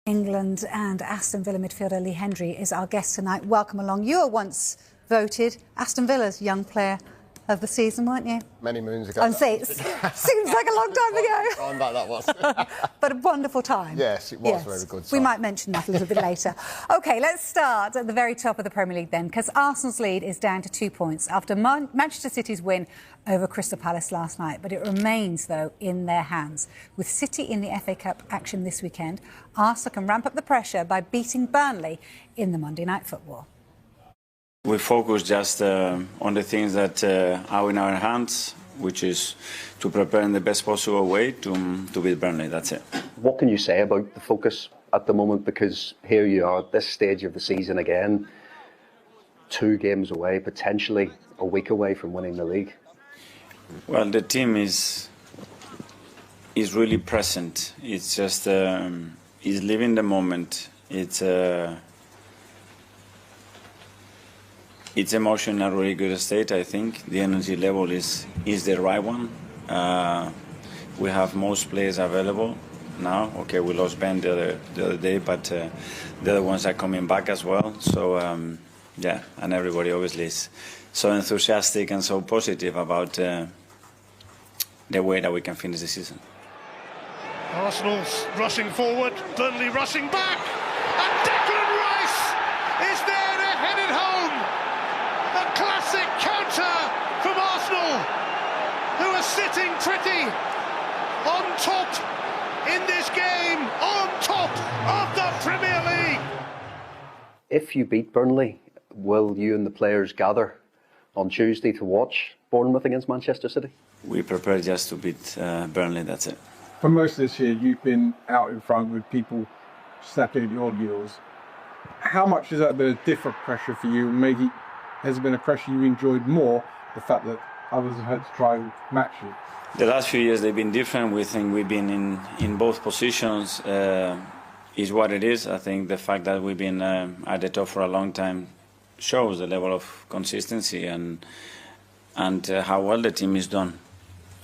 England and Aston Villa midfielder Lee Hendry is our guest tonight. Welcome along. You were once voted Aston Villa's young player of the season, weren't you? Many moons ago. And see, it seems like a long time ago. Time back that was. But a wonderful time. Yes, it was a very good time. We might mention that a little bit later. OK, let's start at the very top of the Premier League then, because Arsenal's lead is down to 2 points after Manchester City's win over Crystal Palace last night. But it remains, though, in their hands. With City in the FA Cup action this weekend, Arsenal can ramp up the pressure by beating Burnley in the Monday Night Football. We focus just on the things that are in our hands, which is to prepare in the best possible way to beat Burnley. That's it. What can you say about the focus at the moment? Because here you are at this stage of the season again, 2 games away, potentially a week away from winning the league. Well, the team is really present. It's just is living the moment. It's emotional in a really good state, I think. The energy level is the right one. We have most players available now. Okay, we lost Ben the other day, but the other ones are coming back as well. So, yeah, and everybody obviously is so enthusiastic and so positive about the way that we can finish the season. Arsenal's rushing forward, Burnley rushing back, and Declan Rice is there to head it home. A classic counter from Arsenal, who are sitting pretty on top in this game, on top of the Premier League. If you beat Burnley, will you and the players gather on Tuesday to watch Bournemouth against Manchester City? We prepare just to beat Burnley, that's it. For most of this year, you've been out in front with people snapping at your heels. How much has that been a different pressure for you? Maybe has it been a pressure you enjoyed more, the fact that others have had to try and match you? The last few years they've been different. We think we've been in both positions is what it is. I think the fact that we've been at the top for a long time shows the level of consistency and how well the team is done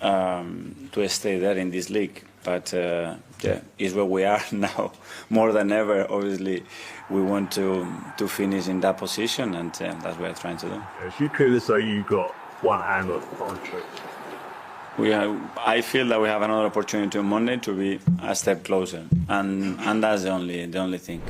to stay there in this league. But yeah, is where we are now. More than ever, obviously, we want to finish in that position, and that's what we're trying to do. You feel as though you've got one hand on it. I feel that we have another opportunity on Monday to be a step closer, and that's the only thing.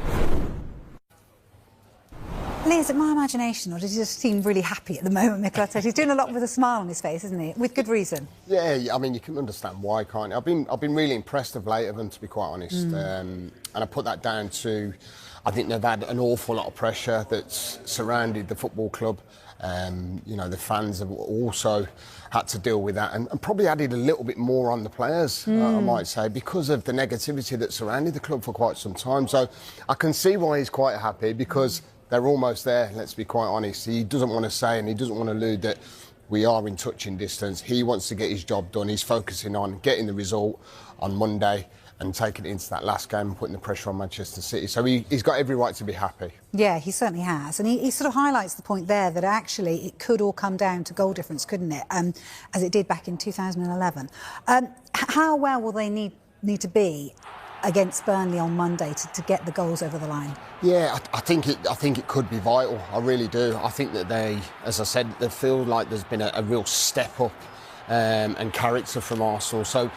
Lee, is it my imagination, or does he just seem really happy at the moment, Mikel Arteta? He's doing a lot with a smile on his face, isn't he? With good reason. Yeah, I mean, you can understand why, can't you? I've been really impressed of late of them, to be quite honest. And I put that down to, I think they've had an awful lot of pressure that's surrounded the football club. You know, the fans have also had to deal with that and probably added a little bit more on the players, I might say, because of the negativity that surrounded the club for quite some time. So I can see why he's quite happy, because they're almost there, let's be quite honest. He doesn't want to say and he doesn't want to allude that we are in touching distance. He wants to get his job done. He's focusing on getting the result on Monday and taking it into that last game and putting the pressure on Manchester City. So he's got every right to be happy. Yeah, he certainly has. And he sort of highlights the point there that actually it could all come down to goal difference, couldn't it? As it did back in 2011. How well will they need to be against Burnley on Monday to get the goals over the line? Yeah, I think it could be vital. I really do. I think that they, as I said, they feel like there's been a real step up and character from Arsenal. So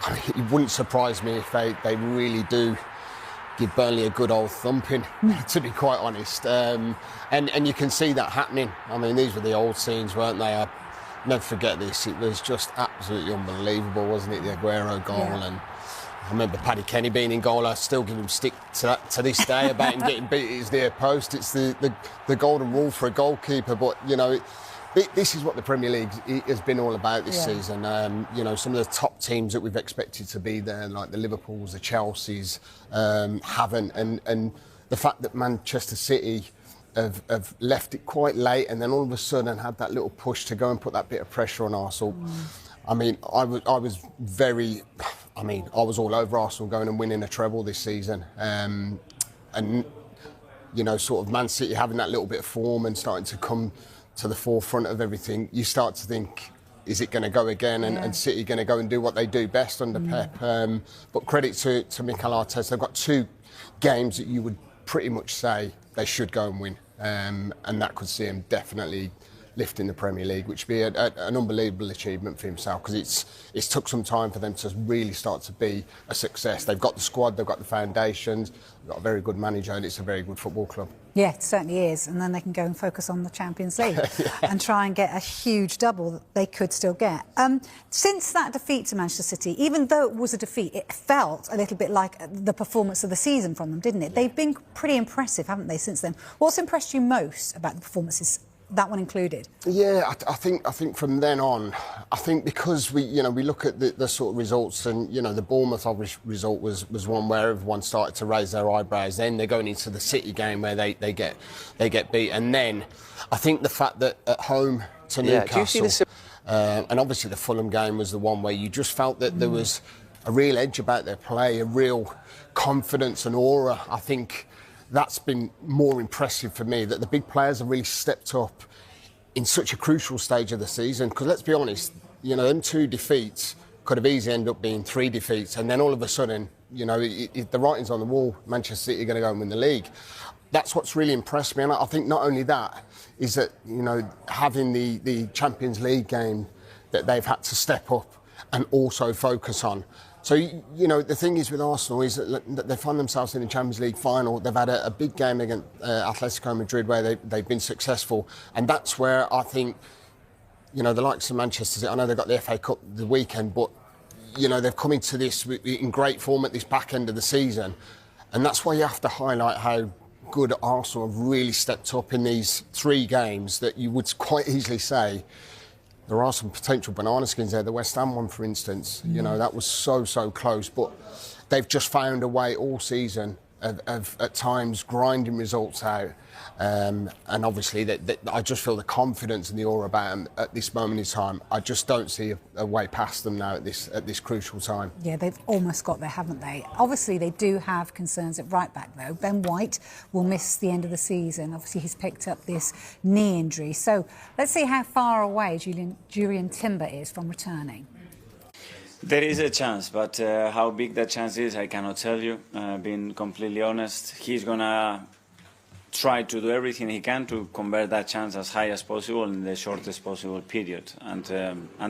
I mean, it wouldn't surprise me if they really do give Burnley a good old thumping, to be quite honest. And you can see that happening. I mean, these were the old scenes, weren't they? I'll never forget this. It was just absolutely unbelievable, wasn't it? The Aguero goal. Yeah. And I remember Paddy Kenny being in goal. I still give him stick to that to this day about him getting beat at his near post. It's the golden rule for a goalkeeper. But, you know, this is what the Premier League has been all about this season. You know, some of the top teams that we've expected to be there, like the Liverpools, the Chelseas, haven't. And the fact that Manchester City have left it quite late and then all of a sudden had that little push to go and put that bit of pressure on Arsenal. I mean, I was all over Arsenal going and winning a treble this season. And, you know, sort of Man City having that little bit of form and starting to come to the forefront of everything, you start to think, is it going to go again? And City going to go and do what they do best under Pep? But credit to Mikel Arteta. They've got two games that you would pretty much say they should go and win, and that could see him definitely lifting the Premier League, which would be an unbelievable achievement for himself, because it's took some time for them to really start to be a success. They've got the squad, they've got the foundations, they've got a very good manager, and it's a very good football club. Yeah, it certainly is. And then they can go and focus on the Champions League and try and get a huge double that they could still get. Since that defeat to Manchester City, even though it was a defeat, it felt a little bit like the performance of the season from them, didn't it? They've been pretty impressive, haven't they, since then? What's impressed you most about the performances, that one included? Yeah, I think from then on, I think because we look at the sort of results, and the Bournemouth result was one where everyone started to raise their eyebrows. Then they're going into the City game where they get beat, and then I think the fact that at home to Newcastle, and obviously the Fulham game was the one where you just felt that there was a real edge about their play, a real confidence and aura. I think that's been more impressive for me, that the big players have really stepped up in such a crucial stage of the season. Because let's be honest, them 2 defeats could have easily ended up being 3 defeats, and then all of a sudden, the writing's on the wall. Manchester City are going to go and win the league. That's what's really impressed me, and I think not only that is that having the Champions League game that they've had to step up and also focus on. So, the thing is with Arsenal is that they find themselves in the Champions League final. They've had a big game against Atletico Madrid where they've been successful. And that's where I think, the likes of Manchester City, I know they've got the FA Cup the weekend, but, they've come into this in great form at this back end of the season. And that's why you have to highlight how good Arsenal have really stepped up in these 3 games that you would quite easily say, there are some potential banana skins there. The West Ham one, for instance, that was so close. But they've just found a way all season of at times grinding results out. And obviously, that I just feel the confidence and the aura about them at this moment in time. I just don't see a way past them now at this crucial time. Yeah, they've almost got there, haven't they? Obviously, they do have concerns at right back, though. Ben White will miss the end of the season. Obviously, he's picked up this knee injury. So let's see how far away Jurrien Timber is from returning. There is a chance, but how big that chance is, I cannot tell you. Being completely honest, he's gonna try to do everything he can to convert that chance as high as possible in the shortest possible period, and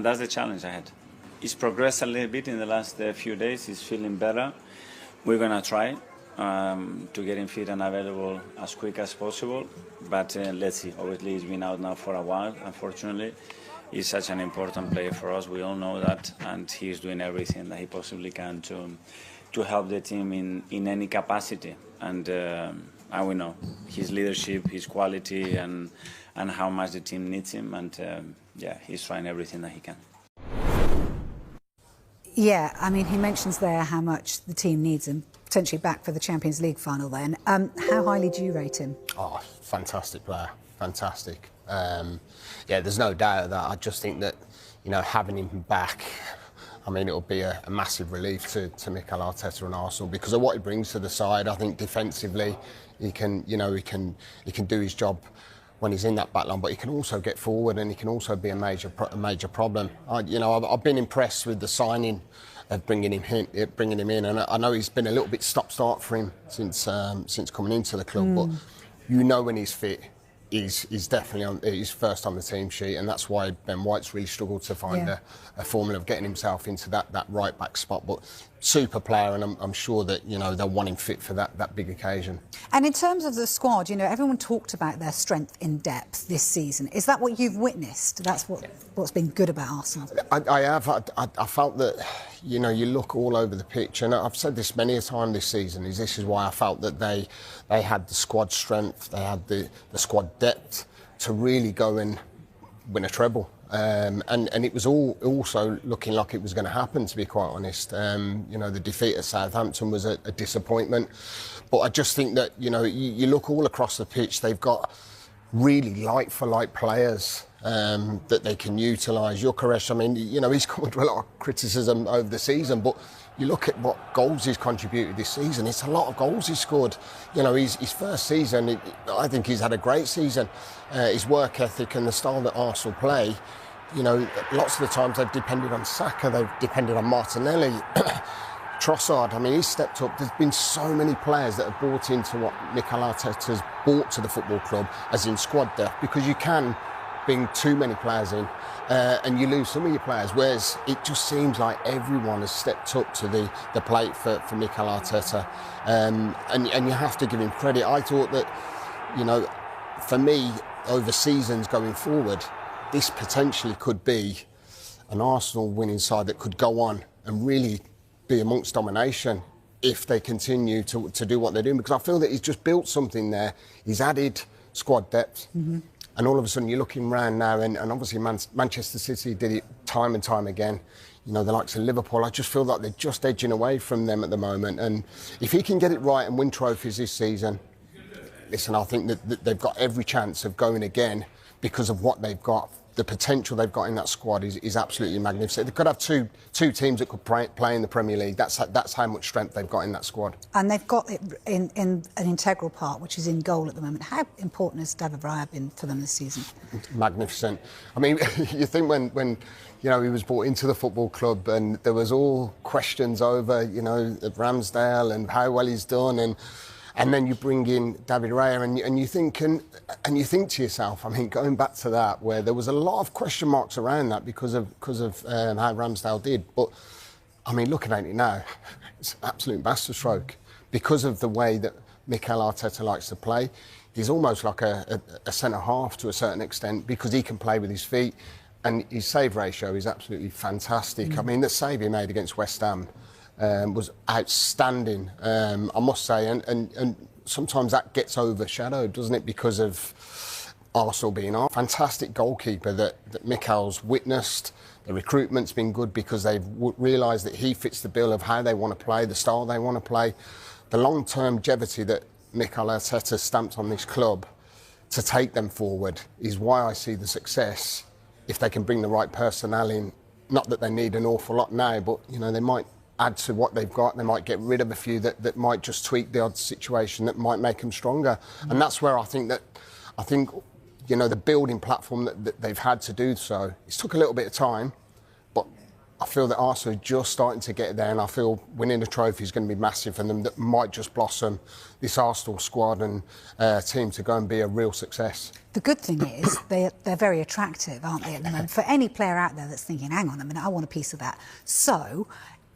that's the challenge ahead. He's progressed a little bit in the last few days. He's feeling better. We're gonna try to get him fit and available as quick as possible, but let's see. Obviously, he's been out now for a while, unfortunately. He's such an important player for us. We all know that, and he's doing everything that he possibly can to help the team in any capacity. And we know his leadership, his quality, and how much the team needs him. And he's trying everything that he can. Yeah, I mean, he mentions there how much the team needs him, potentially back for the Champions League final then. How highly do you rate him? Oh, fantastic player, fantastic. There's no doubt of that. I just think that, having him back, I mean, it'll be a massive relief to Mikel Arteta and Arsenal because of what he brings to the side. I think defensively, he can do his job when he's in that back line, but he can also get forward and he can also be a major problem. I've been impressed with the signing of bringing him in, and I know he's been a little bit stop-start for him since coming into the club, but when he's fit, he's definitely he's first on the team sheet, and that's why Ben White's really struggled to find a formula of getting himself into that right back spot. But super player, and I'm sure that they'll want him fit for that big occasion. And in terms of the squad, everyone talked about their strength in depth this season. Is that what you've witnessed? That's what's been good about Arsenal. I have. I felt that you look all over the pitch, and I've said this many a time this season. This is why I felt that they had the squad strength, they had the squad depth to really go and win a treble. And it was all also looking like it was going to happen, to be quite honest. The defeat at Southampton was a disappointment. But I just think that, you look all across the pitch, they've got really like-for-like players that they can utilise. Gyökeres, I mean, he's come under a lot of criticism over the season, but you look at what goals he's contributed this season, it's a lot of goals he's scored. His first season, I think he's had a great season. His work ethic and the style that Arsenal play, lots of the times they've depended on Saka, they've depended on Martinelli. Trossard, I mean, he's stepped up. There's been so many players that have bought into what Mikel Arteta's brought to the football club, as in squad depth, because you can bring too many players in and you lose some of your players, whereas it just seems like everyone has stepped up to the plate for Mikel Arteta, and you have to give him credit. I thought that, you know, for me, over seasons going forward, this potentially could be an Arsenal winning side that could go on and really be amongst domination if they continue to do what they're doing, because I feel that he's just built something there. He's added squad depth, and all of a sudden you're looking around now, and obviously Manchester City did it time and time again. You know, the likes of Liverpool, I just feel like they're just edging away from them at the moment, and if he can get it right and win trophies this season, listen, I think that they've got every chance of going again because of what they've got. The potential they've got in that squad is absolutely magnificent. They could have two teams that could play in the Premier League. That's how much strength they've got in that squad. And they've got it in an integral part, which is in goal at the moment. How important has David Raya been for them this season? Magnificent. I mean, you think when you know, he was brought into the football club and there was all questions over, you know, at Ramsdale and how well he's done, and then you bring in David Raya and you think to yourself, I mean, going back to that, where there was a lot of question marks around that because of how Ramsdale did. But I mean, looking at it now, it's an absolute masterstroke because of the way that Mikel Arteta likes to play. He's almost like a centre half to a certain extent because he can play with his feet, and his save ratio is absolutely fantastic. I mean, the save he made against West Ham was outstanding, I must say, and sometimes that gets overshadowed, doesn't it, because of Arsenal being our fantastic goalkeeper that Mikel's witnessed. The recruitment's been good because they've realised that he fits the bill of how they want to play, the style they want to play. The long-term longevity that Mikel Arteta stamped on this club to take them forward is why I see the success if they can bring the right personnel in. Not that they need an awful lot now, but, you know, they might add to what they've got. They might get rid of a few that might just tweak the odd situation that might make them stronger. And that's where I think, you know, the building platform that they've had to do so, it's took a little bit of time, but I feel that Arsenal are just starting to get there, and I feel winning the trophy is going to be massive for them. That might just blossom this Arsenal squad and team to go and be a real success. The good thing is they're very attractive, aren't they, at the moment? For any player out there that's thinking, hang on a minute, I want a piece of that. So,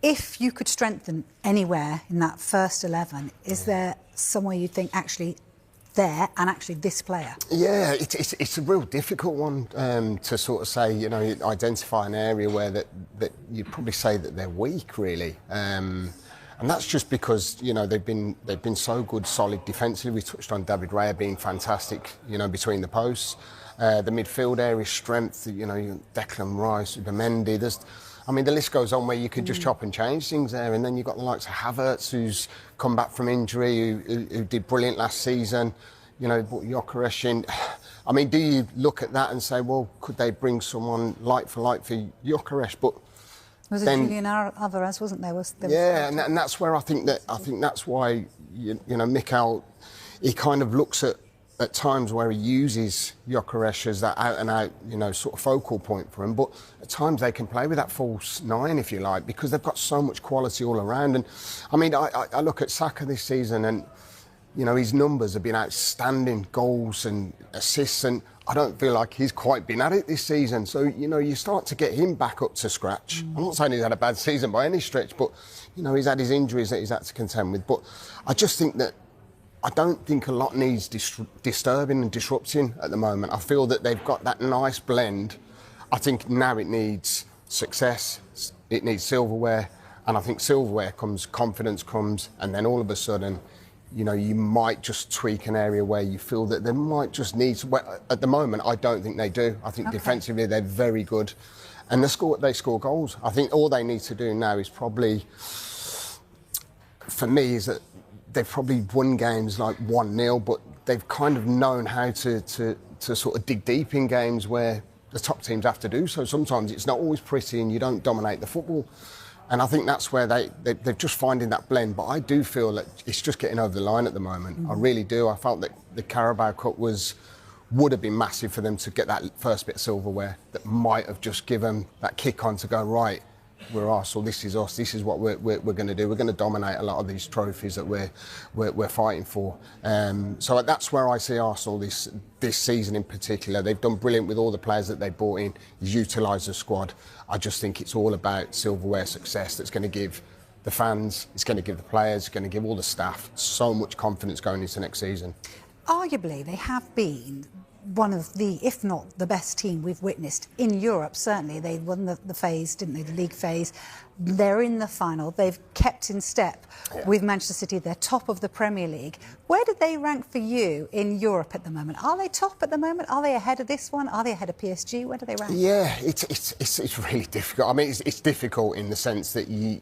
if you could strengthen anywhere in that first 11, is there somewhere you think actually there and actually this player? Yeah, it's a real difficult one to sort of say, you know, identify an area where that you'd probably say that they're weak, really. And that's just because, you know, they've been so good, solid defensively. We touched on David Raya being fantastic, you know, between the posts. The midfield area strength, you know, Declan Rice, Mendy, I mean, the list goes on where you could just chop and change things there. And then you've got the likes of Havertz, who's come back from injury, who did brilliant last season. You know, brought Gyökeres in. I mean, do you look at that and say, well, could they bring someone like for Gyökeres? But was it Julian Alvarez, wasn't there? And that's where I think that's why, you know, Mikel, he kind of looks at times where he uses Gyökeres as that out-and-out, you know, sort of focal point for him. But at times they can play with that false nine, if you like, because they've got so much quality all around. And, I mean, I look at Saka this season and, you know, his numbers have been outstanding, goals and assists, and I don't feel like he's quite been at it this season. So, you know, you start to get him back up to scratch. I'm not saying he's had a bad season by any stretch, but, you know, he's had his injuries that he's had to contend with. But I just think that I don't think a lot needs disturbing and disrupting at the moment. I feel that they've got that nice blend. I think now it needs success, it needs silverware, and I think silverware comes, confidence comes, and then all of a sudden, you know, you might just tweak an area where you feel that they might just need... Well, at the moment, I don't think they do. I think defensively they're very good, and they score goals. I think all they need to do now is probably, for me, is that they've probably won games like 1-0, but they've kind of known how to sort of dig deep in games where the top teams have to do so. Sometimes it's not always pretty and you don't dominate the football. And I think that's where they're just finding that blend. But I do feel that it's just getting over the line at the moment. I really do. I felt that the Carabao Cup would have been massive for them to get that first bit of silverware that might have just given that kick on to go, right, we're Arsenal. This is us. This is what we're going to do. We're going to dominate a lot of these trophies that we're fighting for. So that's where I see Arsenal this season in particular. They've done brilliant with all the players that they brought in, utilised the squad. I just think it's all about silverware success that's going to give the fans, it's going to give the players, it's going to give all the staff so much confidence going into next season. Arguably, they have been one of the, if not the best team we've witnessed in Europe. Certainly, they won the phase, didn't they? The league phase. They're in the final. They've kept in step with Manchester City. They're top of the Premier League. Where do they rank for you in Europe at the moment? Are they top at the moment? Are they ahead of this one? Are they ahead of PSG? Where do they rank? Yeah, it's really difficult. I mean, it's difficult in the sense that you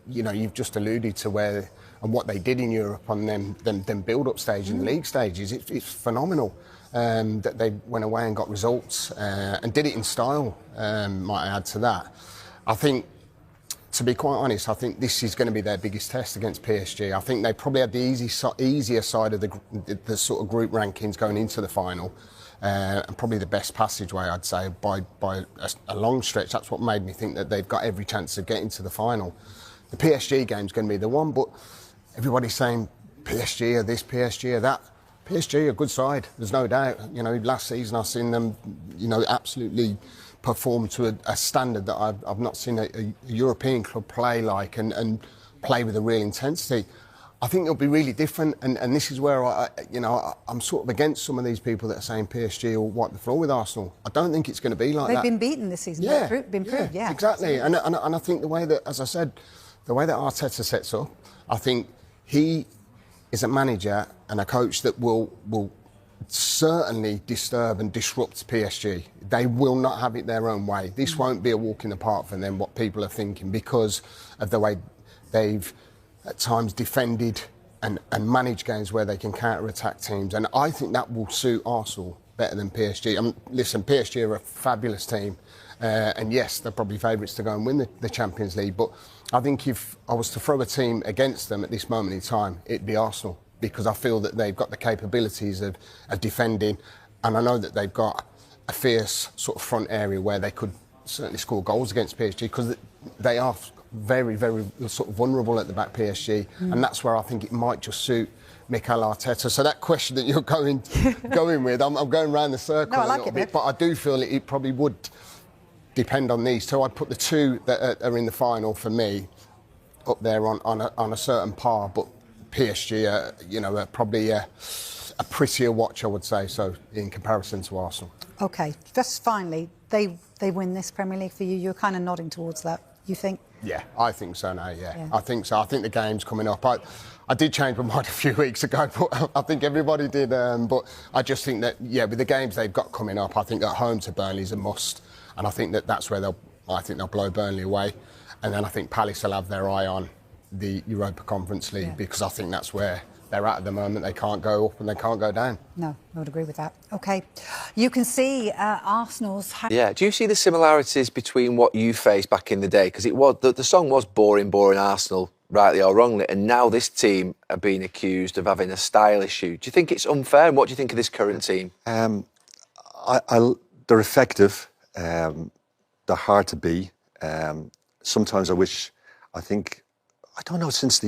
know you've just alluded to where and what they did in Europe on them build-up stage and league stages. It's phenomenal. That they went away and got results and did it in style, might I add to that. I think, to be quite honest, I think this is going to be their biggest test against PSG. I think they probably had the easier side of the sort of group rankings going into the final and probably the best passageway, I'd say, by a long stretch. That's what made me think that they've got every chance of getting to the final. The PSG game's going to be the one, but everybody's saying PSG or this, PSG or that. PSG are a good side, there's no doubt. You know, last season I've seen them, you know, absolutely perform to a standard that I've not seen a European club play like and play with a real intensity. I think it'll be really different, and this is where I'm sort of against some of these people that are saying PSG will wipe the floor with Arsenal. I don't think it's going to be like that. They've been beaten this season. Yeah, They've been proved. Yeah, exactly. And I think the way that, as I said, the way that Arteta sets up, I think he is a manager and a coach that will certainly disturb and disrupt PSG. They will not have it their own way. This won't be a walk in the park for them, what people are thinking, because of the way they've at times defended and managed games where they can counter-attack teams. And I think that will suit Arsenal better than PSG. Listen, PSG are a fabulous team. And yes, they're probably favourites to go and win the Champions League. But I think if I was to throw a team against them at this moment in time, it'd be Arsenal, because I feel that they've got the capabilities of defending, and I know that they've got a fierce sort of front area where they could certainly score goals against PSG, because they are very, very sort of vulnerable at the back, PSG, and that's where I think it might just suit Mikel Arteta. So that question that you're going with, I'm going round the circle a little bit, but I do feel it probably would depend on these two. I'd put the two that are in the final for me up there on a certain par, but PSG are probably a prettier watch, I would say, so in comparison to Arsenal. OK, just finally, they win this Premier League for you. You're kind of nodding towards that, you think? Yeah, I think so now, yeah. I think so. I think the game's coming up. I did change my mind a few weeks ago, but I think everybody did. But I just think that, with the games they've got coming up, I think at home to Burnley is a must. And I think that's where they'll blow Burnley away. And then I think Palace will have their eye on the Europa Conference League, because I think that's where they're at the moment. They can't go up and they can't go down. No, I would agree with that. OK. You can see Arsenal's... Yeah, do you see the similarities between what you faced back in the day? Because the song was Boring Arsenal, rightly or wrongly, and now this team are being accused of having a style issue. Do you think it's unfair? And what do you think of this current team? They're effective. They're hard to be. Sometimes I don't know, since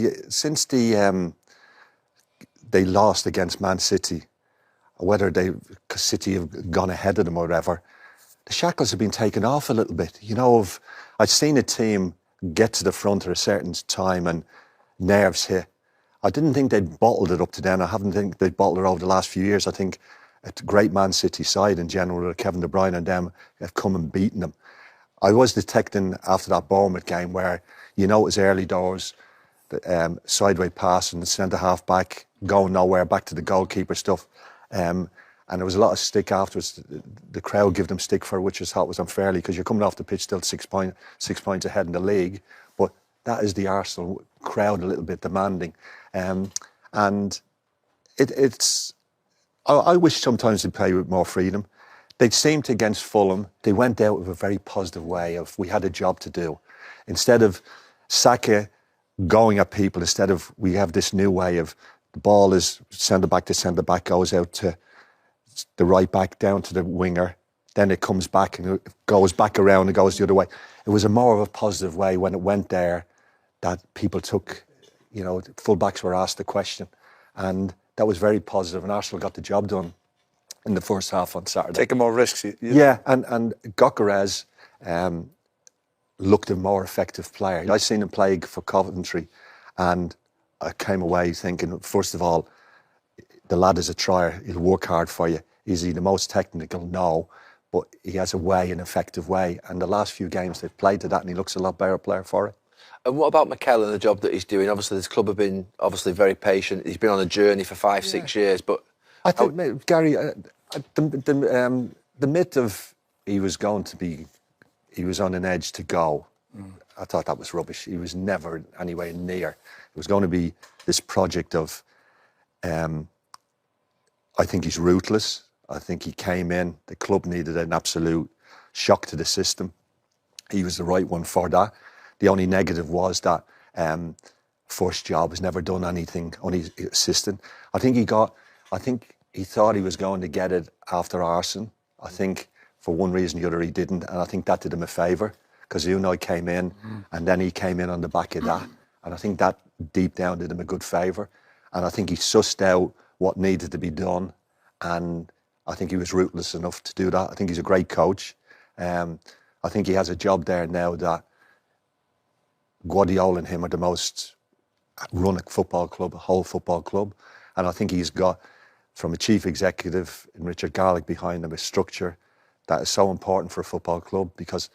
they lost against Man City, whether City have gone ahead of them or whatever, the shackles have been taken off a little bit. You know, I've seen a team get to the front at a certain time and nerves hit. I didn't think they'd bottled it up to then. I haven't think they'd bottled it over the last few years. I think a great Man City side in general, Kevin De Bruyne and them, have come and beaten them. I was detecting after that Bournemouth game where, it was early doors, the sideways pass and the centre-half back going nowhere, back to the goalkeeper stuff. And there was a lot of stick afterwards. The crowd give them stick for, which I thought was unfairly, because you're coming off the pitch still 6 points ahead in the league. But that is the Arsenal crowd a little bit demanding. And it's... I wish sometimes they'd play with more freedom. They seemed to, against Fulham, they went out with a very positive way of, we had a job to do. Instead of Saka going at people, instead of, we have this new way of the ball is centre-back to centre-back, goes out to the right back, down to the winger, then it comes back and it goes back around and goes the other way. It was a more of a positive way when it went there that people took, you know, full-backs were asked the question. And that was very positive, and Arsenal got the job done in the first half on Saturday. Taking more risks. Yeah, and Gyökeres looked a more effective player. I seen him play for Coventry, and I came away thinking, first of all, the lad is a trier. He'll work hard for you. Is he the most technical? No, but he has a way, an effective way. And the last few games they've played to that, and he looks a lot better player for it. And what about Mikel and the job that he's doing? Obviously, this club have been very patient. He's been on a journey for 5-6 years, but I think Gary, the myth of he was on an edge to go. I thought that was rubbish. He was never anywhere near. It was going to be this project of. I think he's ruthless. I think he came in. The club needed an absolute shock to the system. He was the right one for that. The only negative was that first job has never done anything, only assistant. I think he thought he was going to get it after Arsenal. I think for one reason or the other he didn't, and I think that did him a favour because Unai came in and then he came in on the back of that, and I think that deep down did him a good favour, and I think he sussed out what needed to be done, and I think he was ruthless enough to do that. I think he's a great coach. I think he has a job there now that Guardiola and him are the most run a football club, a whole football club. And I think he's got, from a chief executive in Richard Garlick behind him, a structure that is so important for a football club, because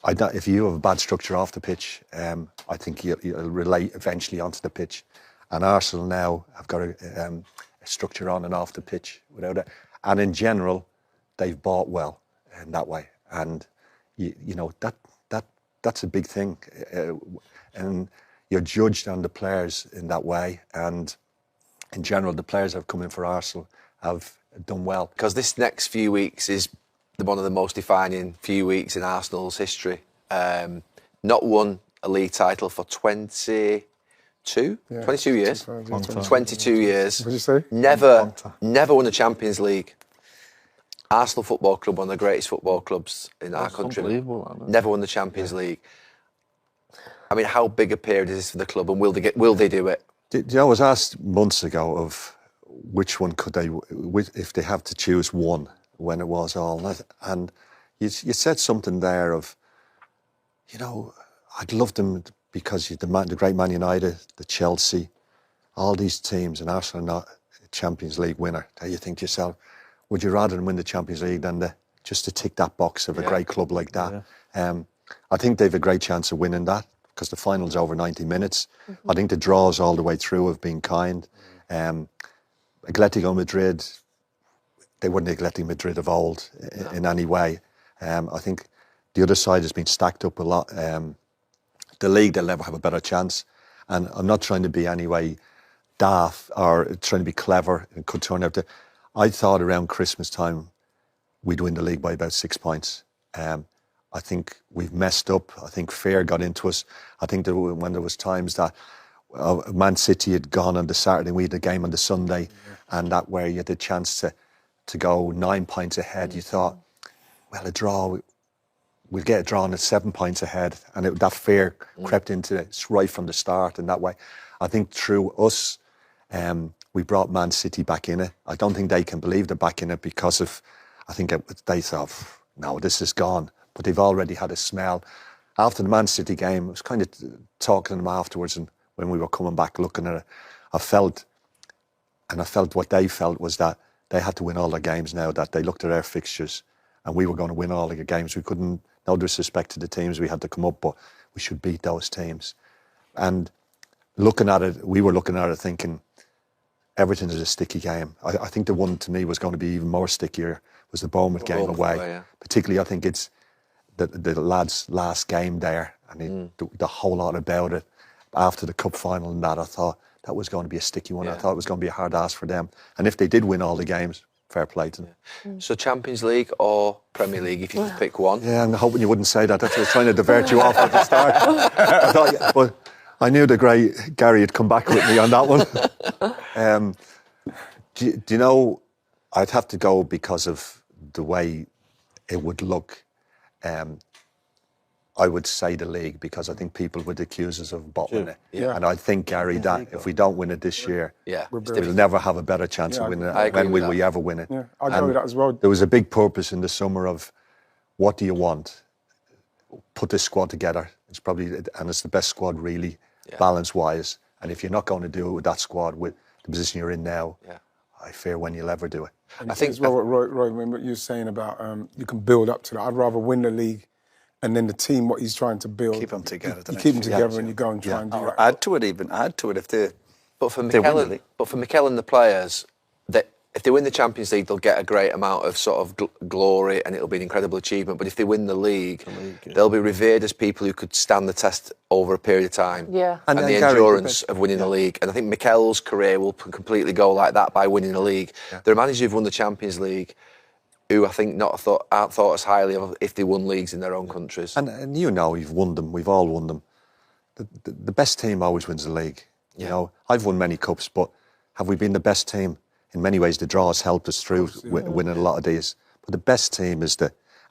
if you have a bad structure off the pitch, I think you'll relate eventually onto the pitch. And Arsenal now have got a structure on and off the pitch without it. And in general, they've bought well in that way. And, you know, that's a big thing. And you're judged on the players in that way. And in general, the players that have come in for Arsenal have done well. Because this next few weeks is one of the most defining few weeks in Arsenal's history. Not won a league title for 22 years. 22 years. What did you say? Never won the Champions League. Arsenal Football Club, one of the greatest football clubs in our country. Unbelievable. Never won the Champions League. I mean, how big a period is this for the club, and will they do it? You know, I was asked months ago of which one could they, if they have to choose one, when it was all. And you said something there of, you know, I'd love them because the great Man United, the Chelsea, all these teams, and Arsenal are not a Champions League winner. Now you think to yourself, would you rather win the Champions League than just to tick that box of a great club like that? Yeah. I think they've a great chance of winning that because the final's over 90 minutes. I think the draws all the way through have been kind. Atletico Madrid, they weren't the Atletico Madrid of old in any way. I think the other side has been stacked up a lot. The league, they'll never have a better chance. And I'm not trying to be anyway daft or trying to be clever. It could turn out to... I thought around Christmas time we'd win the league by about 6 points. I think we've messed up. I think fear got into us. I think that when there was times that Man City had gone on the Saturday and we had the game on the Sunday, and that where you had the chance to go 9 points ahead, you thought, well, a draw, we'll get a draw and it's 7 points ahead. And that fear crept into it right from the start in that way. I think through us, we brought Man City back in it. I don't think they can believe they're back in it because of, I think they thought, no, this is gone. But they've already had a smell. After the Man City game, I was kind of talking to them afterwards, and when we were coming back looking at it, I felt what they felt was that they had to win all their games now, that they looked at our fixtures and we were going to win all the games. We couldn't, no disrespect to the teams we had to come up, but we should beat those teams. And looking at it, we were looking at it thinking, everything is a sticky game. I think the one to me was going to be even more stickier was the Bournemouth game away. Particularly, I think it's the lads' last game there, and the whole lot about it. After the cup final and that, I thought that was going to be a sticky one. I thought it was going to be a hard ask for them. And if they did win all the games, fair play to them. So Champions League or Premier League, if you could pick one? Yeah, I'm hoping you wouldn't say that. That's what I was trying to divert you off at the start. But I knew the great Gary had come back with me on that one. Do you know, I'd have to go because of the way it would look, I would say the league, because I think people would accuse us of bottling it. Yeah. And I think, Gary, that if we don't win it this year, we'll never have a better chance of winning it. When will we ever win it? Yeah, I agree with that as well. There was a big purpose in the summer of what do you want? Put this squad together. It's probably, and it's the best squad really, balance-wise. And if you're not going to do it with that squad, with the position you're in now, I fear when you'll ever do it. And I think as well, what Roy, what you were saying about you can build up to that. I'd rather win the league, and then the team, what he's trying to build, keep them together. You keep them together, and you go and try and do that. Add to it if they. But for Mikel and the players, that if they win the Champions League, they'll get a great amount of sort of glory, and it'll be an incredible achievement. But if they win the league, they'll be revered as people who could stand the test over a period of time. Yeah. And the endurance of winning the league. And I think Mikel's career will completely go like that by winning the league. There are managers who've won the Champions League who I think aren't thought as highly of if they won leagues in their own countries. And you know, you've won them. We've all won them. The best team always wins the league. You know, I've won many cups, but have we been the best team? In many ways, the draw has helped us through winning a lot of these. But the best team is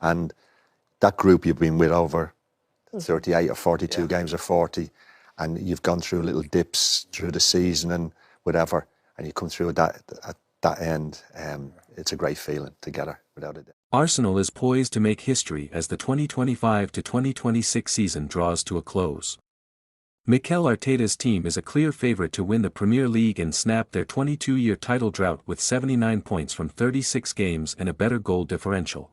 and that group you've been with over 38 or 42 games or 40, and you've gone through little dips through the season and whatever, and you come through at that end. It's a great feeling together, without a doubt. Arsenal is poised to make history as the 2025 to 2026 season draws to a close. Mikel Arteta's team is a clear favourite to win the Premier League and snap their 22-year title drought with 79 points from 36 games and a better goal differential.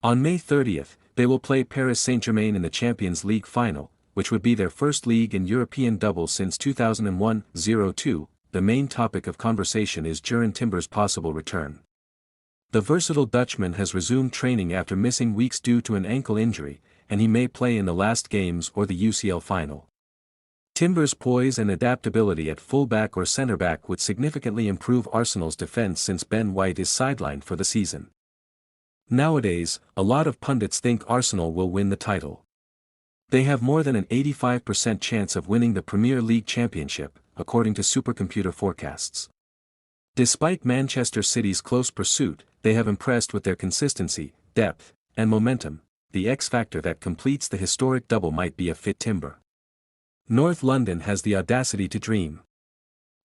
On May 30th, they will play Paris Saint-Germain in the Champions League final, which would be their first league and European double since 2001-02. The main topic of conversation is Jurrien Timber's possible return. The versatile Dutchman has resumed training after missing weeks due to an ankle injury, and he may play in the last games or the UCL final. Timber's poise and adaptability at full-back or centre-back would significantly improve Arsenal's defence since Ben White is sidelined for the season. Nowadays, a lot of pundits think Arsenal will win the title. They have more than an 85% chance of winning the Premier League championship, according to supercomputer forecasts. Despite Manchester City's close pursuit, they have impressed with their consistency, depth, and momentum. The X factor that completes the historic double might be a fit Timber. North London has the audacity to dream.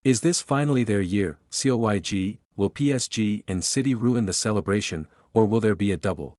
Is this finally their year? COYG, will PSG and City ruin the celebration, or will there be a double?